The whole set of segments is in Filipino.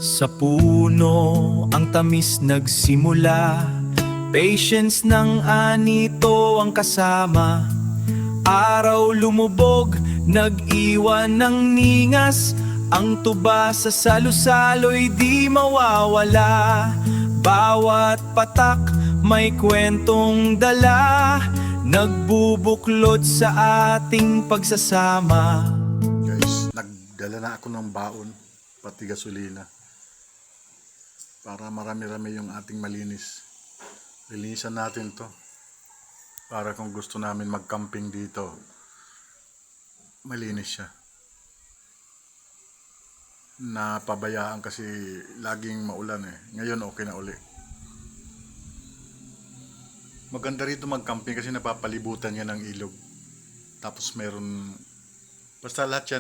Sa puno ang tamis nagsimula, patience ng anito ang kasama. Araw lumubog, nag-iwan ng ningas, ang tuba sa salo-salo'y di mawawala. Bawat patak may kwentong dala, nagbubuklod sa ating pagsasama. Guys, nagdala na ako ng baon, pati gasolina, para marami-rami yung ating malinis. Linisan natin to para kung gusto namin mag-camping dito, malinis siya. Napabayaan kasi laging maulan eh. Ngayon okay na uli. Maganda rito mag-camping kasi napapalibutan niya ng ilog. Tapos meron, basta lahat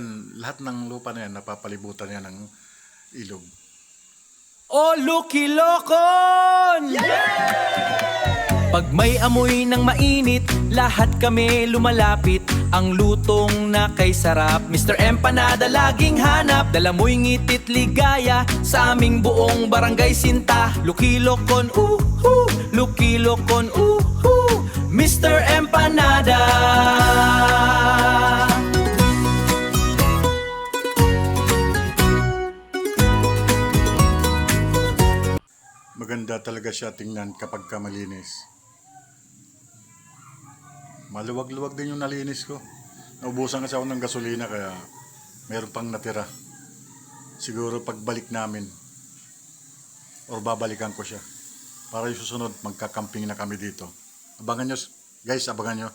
ng lupa na yan napapalibutan niya ng ilog. O Lucky Locon! Pag may amoy ng mainit, lahat kami lumalapit. Ang lutong na kay sarap, Mr. Empanada laging hanap. Dala mo'y ngitit ligaya sa aming buong barangay Sinta. Lucky Locon, Lucky Locon, Mr. Empanada. Maganda talaga siya tingnan kapag ka malinis. Maluwag-luwag din yung nalinis ko. Naubusan kasi ako ng gasolina kaya meron pang natira. Siguro pagbalik namin or babalikan ko siya. Para yung susunod magka-camping na kami dito. Abangan nyo guys, abangan nyo.